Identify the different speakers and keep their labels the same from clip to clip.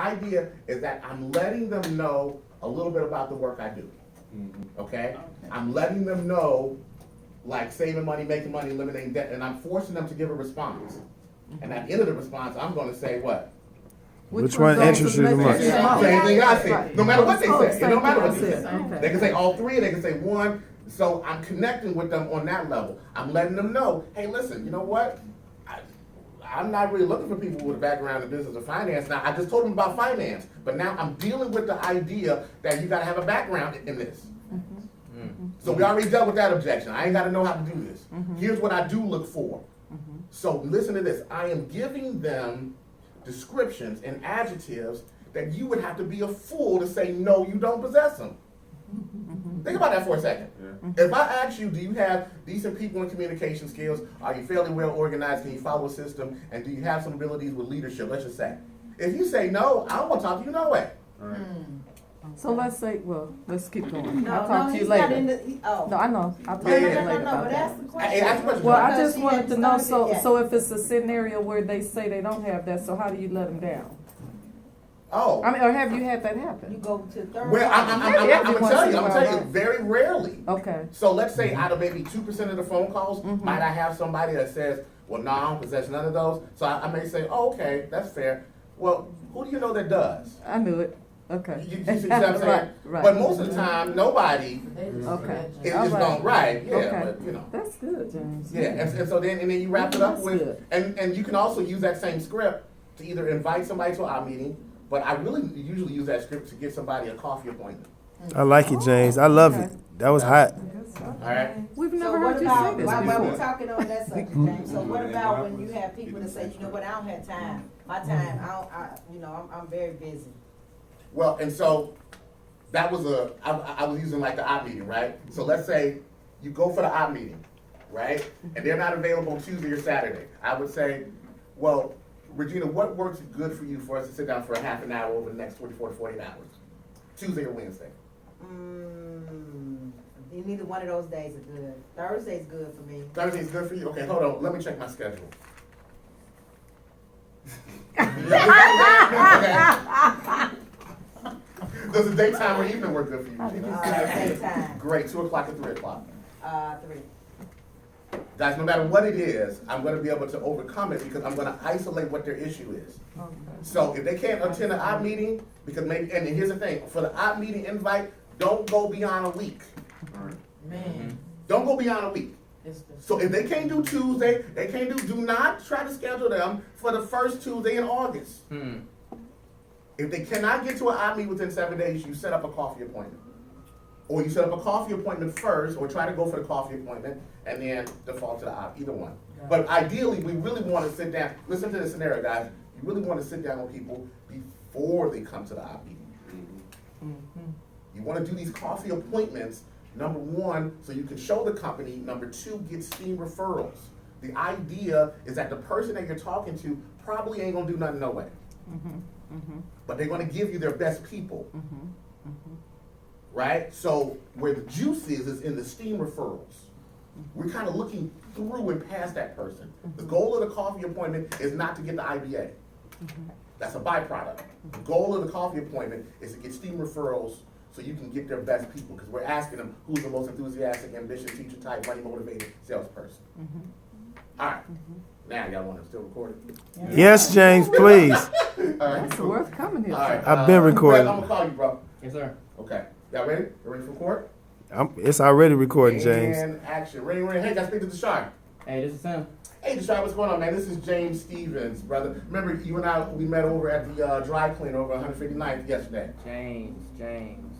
Speaker 1: idea is that I'm letting them know a little bit about the work I do. Okay? I'm letting them know, like saving money, making money, eliminating debt, and I'm forcing them to give a response. And at the end of the response, I'm going to say what?
Speaker 2: Which one interests you the most?
Speaker 1: Same thing I say.
Speaker 3: Right.
Speaker 1: No matter what they say. It
Speaker 3: Same
Speaker 1: don't matter
Speaker 3: thing
Speaker 1: what
Speaker 3: I
Speaker 1: they
Speaker 3: said.
Speaker 1: say.
Speaker 3: Okay.
Speaker 1: They can say all three, or they can say one. So I'm connecting with them on that level. I'm letting them know, hey, listen, you know what? I'm not really looking for people with a background in business or finance. Now, I just told them about finance, but now I'm dealing with the idea that you got to have a background in this. So we already dealt with that objection. I ain't got to know how to do this. Here's what I do look for. So listen to this. I am giving them descriptions and adjectives that you would have to be a fool to say, no, you don't possess them. Think about that for a second. If I ask you, do you have decent people and communication skills? Are you fairly well organized? Can you follow a system? And do you have some abilities with leadership? Let's just say. If you say no, I don't want to talk to you no way.
Speaker 3: So let's say, well, let's keep going.
Speaker 4: No,
Speaker 3: I'll talk
Speaker 4: no,
Speaker 3: to you
Speaker 4: he's not
Speaker 3: later.
Speaker 4: in the, oh.
Speaker 3: No, I know. I'll talk
Speaker 1: Yeah,
Speaker 3: to you
Speaker 1: yeah.
Speaker 3: later
Speaker 4: No,
Speaker 3: about
Speaker 4: but
Speaker 3: that.
Speaker 4: ask the question.
Speaker 1: Hey, ask the question.
Speaker 3: Well, I
Speaker 4: Because
Speaker 3: just
Speaker 4: he
Speaker 3: wanted
Speaker 4: hadn't
Speaker 3: to know,
Speaker 4: started yet.
Speaker 3: so if it's a scenario where they say they don't have that, so how do you let them down?
Speaker 1: Oh.
Speaker 3: I mean, or have you had that
Speaker 4: You
Speaker 3: happen?
Speaker 4: go to third.
Speaker 1: Well, I'm
Speaker 3: Every
Speaker 1: gonna
Speaker 3: once
Speaker 1: tell
Speaker 3: in
Speaker 1: you,
Speaker 3: a
Speaker 1: I'm gonna
Speaker 3: while,
Speaker 1: tell you
Speaker 3: right?
Speaker 1: very rarely.
Speaker 3: Okay.
Speaker 1: So let's say out of maybe 2% of the phone calls, might I have somebody that says, well, no, I don't possess none of those. So I may say, oh, okay, that's fair. Well, who do you know that does?
Speaker 3: I knew it. Okay.
Speaker 1: You see what I'm saying?
Speaker 3: Right, right.
Speaker 1: But most of the time, nobody
Speaker 3: Okay.
Speaker 1: is
Speaker 3: All
Speaker 1: just going, right, yeah,
Speaker 3: Okay.
Speaker 1: but you know.
Speaker 3: That's good, James.
Speaker 1: Yeah, and so then you wrap it up
Speaker 3: That's
Speaker 1: with,
Speaker 3: good.
Speaker 1: and you can also use that same script to either invite somebody to our meeting, but I really usually use that script to get somebody a coffee appointment.
Speaker 2: I like it, James. I love it. That was hot.
Speaker 1: All right?
Speaker 3: We've
Speaker 4: So
Speaker 3: never
Speaker 4: what
Speaker 3: heard you
Speaker 4: about,
Speaker 3: say this
Speaker 4: while we're
Speaker 3: before.
Speaker 4: talking on that subject, James, so what about when you have people that say, you know what, I don't have time, my time, I'm very busy.
Speaker 1: Well, and so that was I was using like the opt meeting, right? So let's say you go for the opt meeting, right? And they're not available Tuesday or Saturday. I would say, well, Regina, what works good for you for us to sit down for a half an hour over the next 24 to 48 hours? Tuesday or Wednesday?
Speaker 4: Neither one of those days are good. Thursday's good for me.
Speaker 1: Thursday's good for you? Okay, hold on. Let me check my schedule. Does the daytime or evening work good for you, Regina?
Speaker 4: Daytime,
Speaker 1: Great, 2 o'clock or 3 o'clock.
Speaker 4: 3.
Speaker 1: Guys, no matter what it is, I'm going to be able to overcome it because I'm going to isolate what their issue is. So if they can't attend an opt meeting, because maybe, and here's the thing, for the opt meeting invite, don't go beyond a week.
Speaker 4: Man.
Speaker 1: Don't go beyond a week. So if they can't do Tuesday, they can't do not try to schedule them for the first Tuesday in August. If they cannot get to an opt meeting within 7 days, you set up a coffee appointment. Or you set up a coffee appointment first, or try to go for the coffee appointment, and then default to the opt, either one. But ideally, we really want to sit down, listen to the scenario, guys. You really want to sit down with people before they come to the opt meeting. You want to do these coffee appointments, number one, so you can show the company, number two, get steam referrals. The idea is that the person that you're talking to probably ain't gonna do nothing no way. But they're gonna give you their best people. Right? So where the juice is in the steam referrals. We're kind of looking through and past that person. The goal of the coffee appointment is not to get the IBA. That's a byproduct. The goal of the coffee appointment is to get steam referrals so you can get their best people, because we're asking them who's the most enthusiastic, ambitious, teacher type, money motivated salesperson. All right. Now y'all want to still record it?
Speaker 2: Yes, James, please.
Speaker 1: All right.
Speaker 3: That's worth coming here.
Speaker 1: All right.
Speaker 3: for.
Speaker 2: I've been recording.
Speaker 1: I'm gonna call you, bro.
Speaker 5: Yes, sir.
Speaker 1: Okay. Y'all ready? You ready for record?
Speaker 2: It's already recording, James.
Speaker 1: And action. Ring, ring. Hey, guys, speak to Deshaun.
Speaker 5: Hey, this is Sam.
Speaker 1: Hey, Deshaun, what's going on, man? This is James Stevens, brother. Remember, you and I, we met over at the dry cleaner over 159th yesterday.
Speaker 5: James.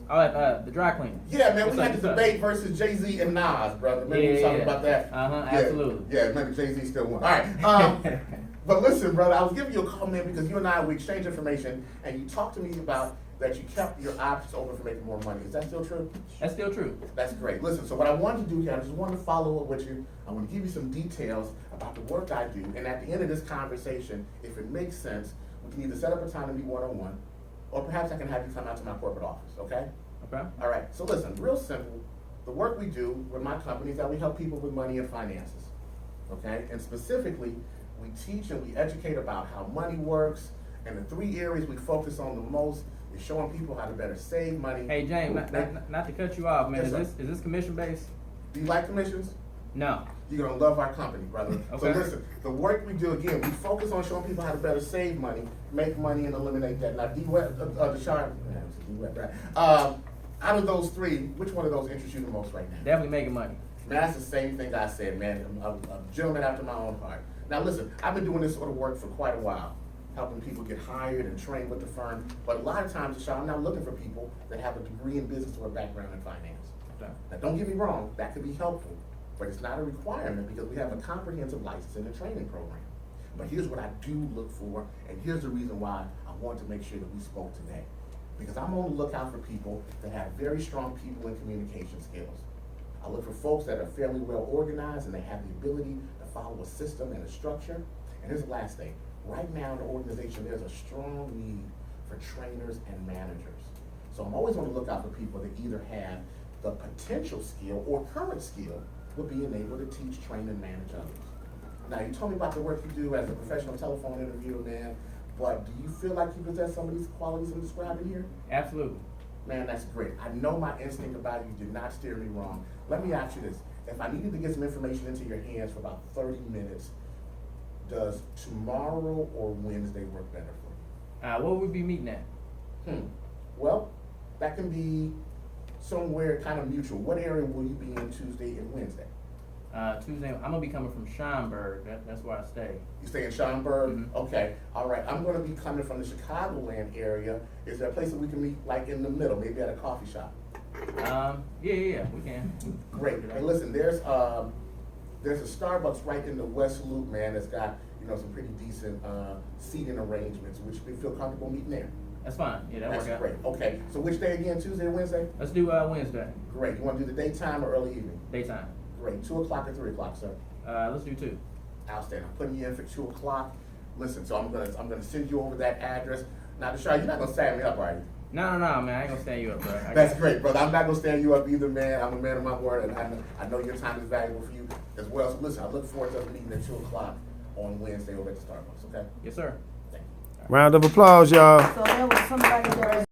Speaker 5: Oh, at the dry cleaner.
Speaker 1: Yeah, man,
Speaker 5: What's
Speaker 1: we
Speaker 5: up,
Speaker 1: had the
Speaker 5: what's up?
Speaker 1: debate versus Jay-Z and Nas, brother. Remember we were talking about that?
Speaker 5: Uh-huh,
Speaker 1: Yeah,
Speaker 5: absolutely.
Speaker 1: Yeah, remember Jay-Z still won. All right. But listen, brother, I was giving you a call, man, because you and I, we exchanged information, and you talked to me about that you kept your options open for making more money. Is that still true?
Speaker 5: That's still true.
Speaker 1: That's great. Listen, so what I wanted to do here, I just wanted to follow up with you. I want to give you some details about the work I do, and at the end of this conversation, if it makes sense, we can either set up a time to meet one-on-one, or perhaps I can have you come out to my corporate office, okay?
Speaker 5: Okay.
Speaker 1: All right, so listen, real simple. The work we do with my company is that we help people with money and finances, okay? And specifically, we teach and we educate about how money works And the 3 areas we focus on the most is showing people how to better save money.
Speaker 5: Hey James, not to cut you off, man.
Speaker 1: Yes,
Speaker 5: Is
Speaker 1: sir.
Speaker 5: this commission based?
Speaker 1: Do you like commissions?
Speaker 5: No.
Speaker 1: You're gonna love our company, brother.
Speaker 5: Okay.
Speaker 1: So listen, the work we do, again, we focus on showing people how to better save money, make money, and eliminate debt. Now, Deshaun, out of those 3, which one of those interests you the most right now?
Speaker 5: Definitely making money.
Speaker 1: Man, that's the same thing I said, man. I'm a gentleman after my own heart. Now listen, I've been doing this sort of work for quite a while, helping people get hired and trained with the firm. But a lot of times, Deshaun, I'm not looking for people that have a degree in business or a background in finance.
Speaker 5: Okay.
Speaker 1: Now, don't get me wrong, that could be helpful, but it's not a requirement because we have a comprehensive licensing and training program. But here's what I do look for, and here's the reason why I want to make sure that we spoke today. Because I'm on the lookout for people that have very strong people and communication skills. I look for folks that are fairly well organized and they have the ability to follow a system and a structure. And here's the last thing. Right now in the organization, there's a strong need for trainers and managers. So I'm always on the lookout for people that either have the potential skill or current skill with being able to teach, train, and manage others. Now, you told me about the work you do as a professional telephone interviewer, man, but do you feel like you possess some of these qualities I'm describing here?
Speaker 5: Absolutely.
Speaker 1: Man, that's great. I know my instinct about you did not steer me wrong. Let me ask you this. If I needed to get some information into your hands for about 30 minutes, does tomorrow or Wednesday work better for you?
Speaker 5: What would we be meeting at?
Speaker 1: Well, that can be somewhere kind of mutual. What area will you be in Tuesday and Wednesday?
Speaker 5: Tuesday, I'm gonna be coming from Schaumburg. That's where I stay.
Speaker 1: You stay in Schaumburg?
Speaker 5: Mhm.
Speaker 1: Okay, all right. I'm gonna be coming from the Chicagoland area. Is there a place that we can meet, like in the middle, maybe at a coffee shop?
Speaker 5: Yeah, we can.
Speaker 1: Great. Hey, listen, there's a Starbucks right in the West Loop, man, that's got, some pretty decent, seating arrangements. Would you feel comfortable meeting there?
Speaker 5: That's fine. Yeah, that
Speaker 1: That's
Speaker 5: work out.
Speaker 1: great. Okay, so which day again, Tuesday or Wednesday?
Speaker 5: Let's do Wednesday,
Speaker 1: Great. You wanna do the daytime or early evening?
Speaker 5: daytime.
Speaker 1: Great. 2 o'clock or 3 o'clock, sir?
Speaker 5: Let's do 2.
Speaker 1: Outstanding. I'm putting you in for 2 o'clock. Listen, so I'm gonna send you over that address. Now, Deshaun, you're not gonna stand me up, are you?
Speaker 5: No, man. I ain't gonna stand you up, bro.
Speaker 1: That's great, brother. I'm not gonna stand you up either, man. I'm a man of my word, and I know your time is valuable for you as well. So listen, I look forward to us meeting at 2 o'clock on Wednesday over at the Starbucks, okay?
Speaker 5: Yes, sir.
Speaker 1: Thank you.
Speaker 2: Round of applause, y'all.
Speaker 4: So there was somebody that was